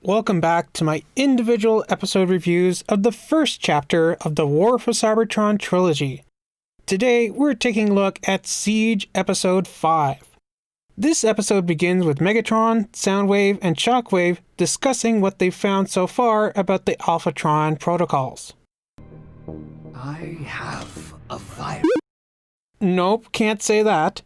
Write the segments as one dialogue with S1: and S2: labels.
S1: Welcome back to my individual episode reviews of the first chapter of the For Cybertron Trilogy. Today, we're taking a look at Siege Episode 5. This episode begins with Megatron, Soundwave, and Shockwave discussing what they've found so far about the Alphatron protocols.
S2: I have a fire
S1: Nope, can't say that.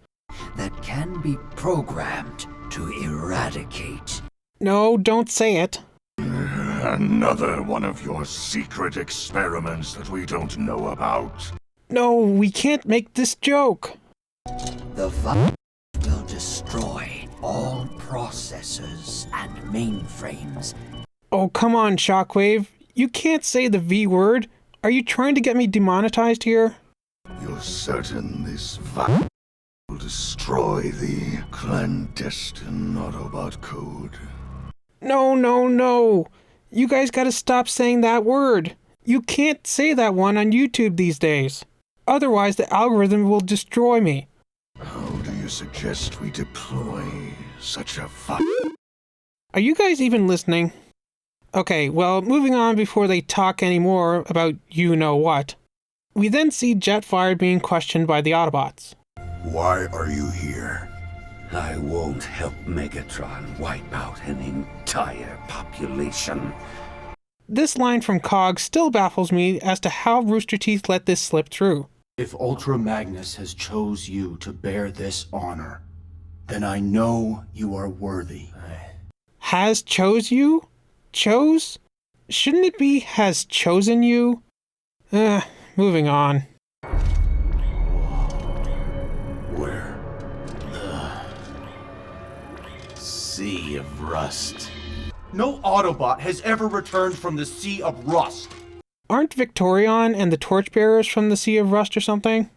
S2: that can be programmed to eradicate.
S1: No, don't say it.
S3: Another one of your secret experiments that we don't know about.
S1: No, we can't make this joke.
S2: The virus will destroy all processors and mainframes.
S1: Oh, come on, Shockwave. You can't say the V word. Are you trying to get me demonetized here?
S3: You're certain this virus will destroy the clandestine Autobot code?
S1: No. You guys gotta stop saying that word. You can't say that one on YouTube these days. Otherwise, the algorithm will destroy me.
S3: How do you suggest we deploy such a virus?
S1: Are you guys even listening? Okay, well, moving on before they talk anymore about you-know-what. We then see Jetfire being questioned by the Autobots.
S3: Why are you here?
S4: I won't help Megatron wipe out an entire population.
S1: This line from Cog still baffles me as to how Rooster Teeth let this slip through.
S5: If Ultra Magnus has chose you to bear this honor, then I know you are worthy.
S1: Has chose you? Chose? Shouldn't it be has chosen you? Moving on.
S3: Where?
S5: Sea of Rust. No Autobot has ever returned from the Sea of Rust.
S1: Aren't Victorion and the Torchbearers from the Sea of Rust or something?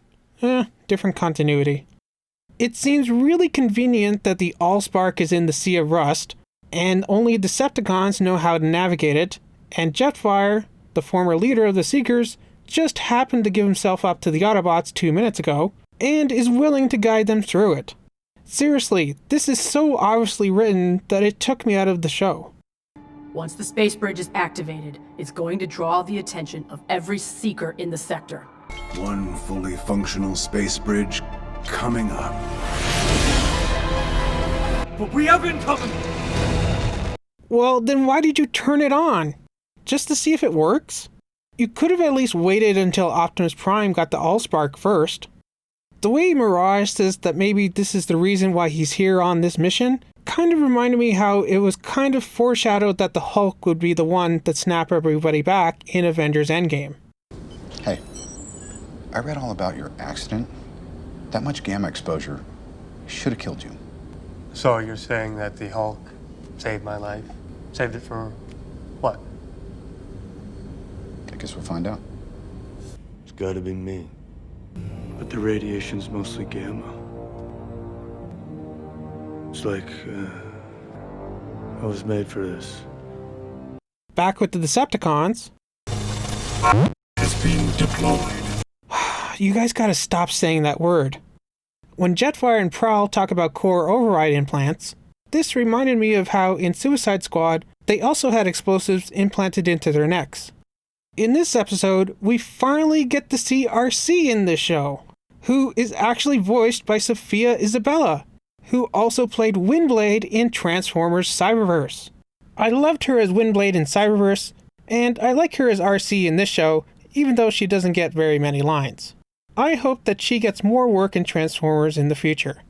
S1: Different continuity. It seems really convenient that the AllSpark is in the Sea of Rust, and only Decepticons know how to navigate it, and Jetfire, the former leader of the Seekers, just happened to give himself up to the Autobots 2 minutes ago, and is willing to guide them through it. Seriously, this is so obviously written that it took me out of the show.
S6: Once the space bridge is activated, it's going to draw the attention of every seeker in the sector.
S3: One fully functional space bridge coming up.
S5: But we have incoming!
S1: Well, then why did you turn it on? Just to see if it works? You could have at least waited until Optimus Prime got the AllSpark first. The way Mirage says that maybe this is the reason why he's here on this mission kind of reminded me how it was kind of foreshadowed that the Hulk would be the one that snapped everybody back in Avengers Endgame.
S7: Hey, I read all about your accident. That much gamma exposure should have killed you.
S8: So you're saying that the Hulk saved my life? Saved it for what?
S7: I guess we'll find out.
S8: It's gotta be me. But the radiation's mostly gamma. It's like, I was made for this.
S1: Back with the Decepticons.
S3: Is being deployed.
S1: You guys gotta stop saying that word. When Jetfire and Prowl talk about core override implants, this reminded me of how in Suicide Squad, they also had explosives implanted into their necks. In this episode, we finally get to see Arcee in this show, who is actually voiced by Sophia Isabella, who also played Windblade in Transformers Cyberverse. I loved her as Windblade in Cyberverse, and I like her as Arcee in this show, even though she doesn't get very many lines. I hope that she gets more work in Transformers in the future.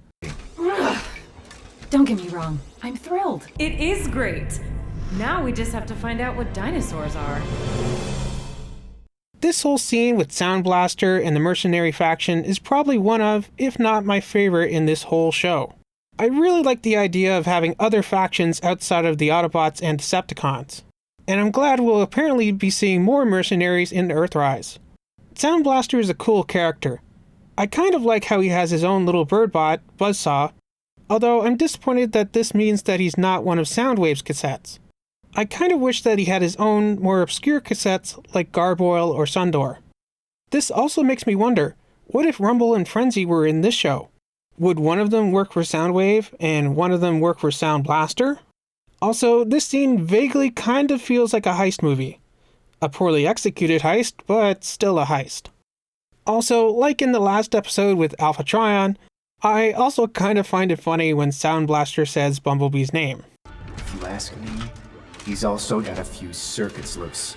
S6: Don't get me wrong, I'm thrilled.
S9: It is great. Now we just have to find out what dinosaurs are.
S1: This whole scene with Soundblaster and the mercenary faction is probably one of, if not my favorite in this whole show. I really like the idea of having other factions outside of the Autobots and Decepticons, and I'm glad we'll apparently be seeing more mercenaries in Earthrise. Soundblaster is a cool character. I kind of like how he has his own little bird bot, Buzzsaw, although I'm disappointed that this means that he's not one of Soundwave's cassettes. I kind of wish that he had his own, more obscure cassettes like Garboil or Sundor. This also makes me wonder, what if Rumble and Frenzy were in this show? Would one of them work for Soundwave and one of them work for Soundblaster? Also, this scene vaguely kind of feels like a heist movie. A poorly executed heist, but still a heist. Also, like in the last episode with Alpha Trion, I also kind of find it funny when Soundblaster says Bumblebee's name.
S10: If you ask me, he's also got a few circuits loose.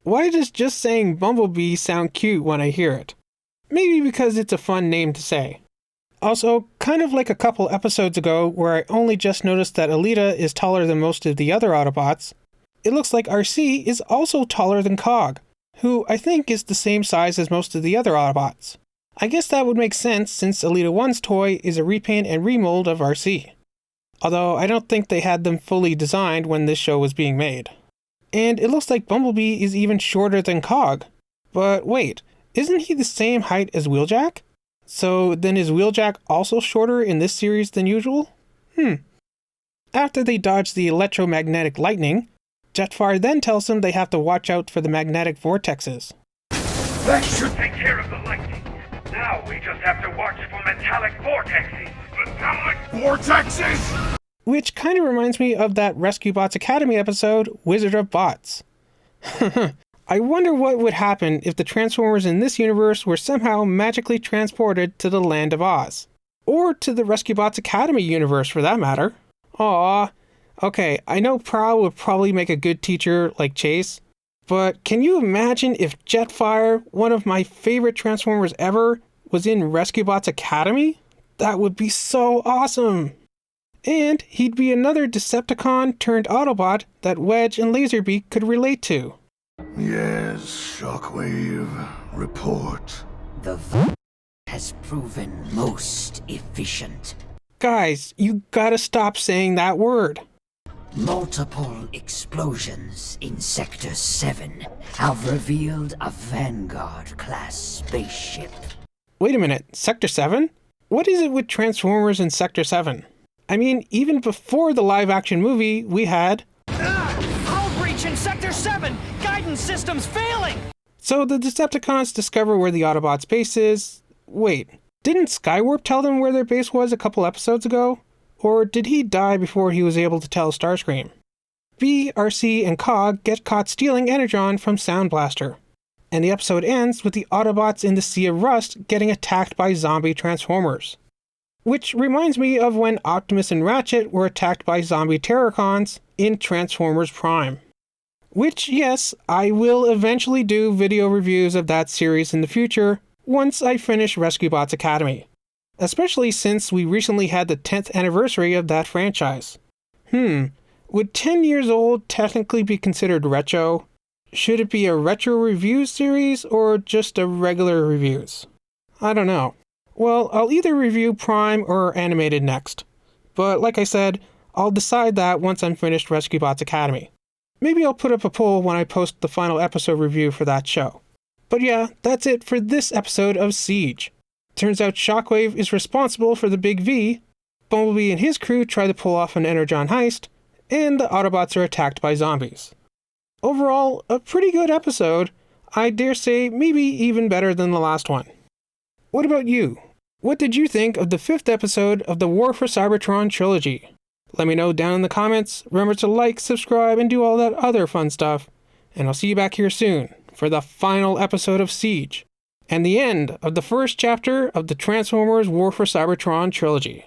S1: Why does just saying Bumblebee sound cute when I hear it? Maybe because it's a fun name to say. Also, kind of like a couple episodes ago where I only just noticed that Alita is taller than most of the other Autobots, it looks like Arcee is also taller than Cog, who I think is the same size as most of the other Autobots. I guess that would make sense since Alita 1's toy is a repaint and remold of Arcee. Although I don't think they had them fully designed when this show was being made. And it looks like Bumblebee is even shorter than Cog. But wait, isn't he the same height as Wheeljack? So then is Wheeljack also shorter in this series than usual? After they dodge the electromagnetic lightning, Jetfire then tells them they have to watch out for the magnetic vortexes.
S3: That should take care of the lightning. Now we just have to watch for metallic vortexes. Metallic vortexes?
S1: Which kind of reminds me of that Rescue Bots Academy episode, Wizard of Bots. I wonder what would happen if the Transformers in this universe were somehow magically transported to the Land of Oz. Or to the Rescue Bots Academy universe for that matter. Aww. Okay, I know Prowl would probably make a good teacher like Chase, but can you imagine if Jetfire, one of my favorite Transformers ever, was in Rescue Bots Academy? That would be so awesome! And he'd be another Decepticon turned Autobot that Wedge and Laserbeak could relate to.
S3: Yes, Shockwave. Report.
S2: The has proven most efficient.
S1: Guys, you gotta stop saying that word.
S2: Multiple explosions in Sector 7 have revealed a Vanguard-class spaceship.
S1: Wait a minute, Sector 7? What is it with Transformers in Sector 7? I mean, even before the live-action movie, we had...
S11: Hull breach in Sector 7! Guidance systems failing!
S1: So the Decepticons discover where the Autobots' base is... Wait, didn't Skywarp tell them where their base was a couple episodes ago? Or did he die before he was able to tell Starscream? Bee, Arcee, and Cog get caught stealing energon from Soundblaster. And the episode ends with the Autobots in the Sea of Rust getting attacked by zombie Transformers. Which reminds me of when Optimus and Ratchet were attacked by zombie Terrorcons in Transformers Prime. Which, yes, I will eventually do video reviews of that series in the future once I finish Rescue Bots Academy. Especially since we recently had the 10th anniversary of that franchise. Would 10 years old technically be considered retro? Should it be a retro review series or just a regular reviews? I don't know. Well, I'll either review Prime or Animated next. But like I said, I'll decide that once I'm finished Rescue Bots Academy. Maybe I'll put up a poll when I post the final episode review for that show. But yeah, that's it for this episode of Siege. Turns out Shockwave is responsible for the Big V, Bumblebee and his crew try to pull off an energon heist, and the Autobots are attacked by zombies. Overall, a pretty good episode. I dare say maybe even better than the last one. What about you? What did you think of the 5th episode of the For Cybertron Trilogy? Let me know down in the comments. Remember to like, subscribe, and do all that other fun stuff. And I'll see you back here soon for the final episode of Siege, and the end of the first chapter of the Transformers For Cybertron Trilogy.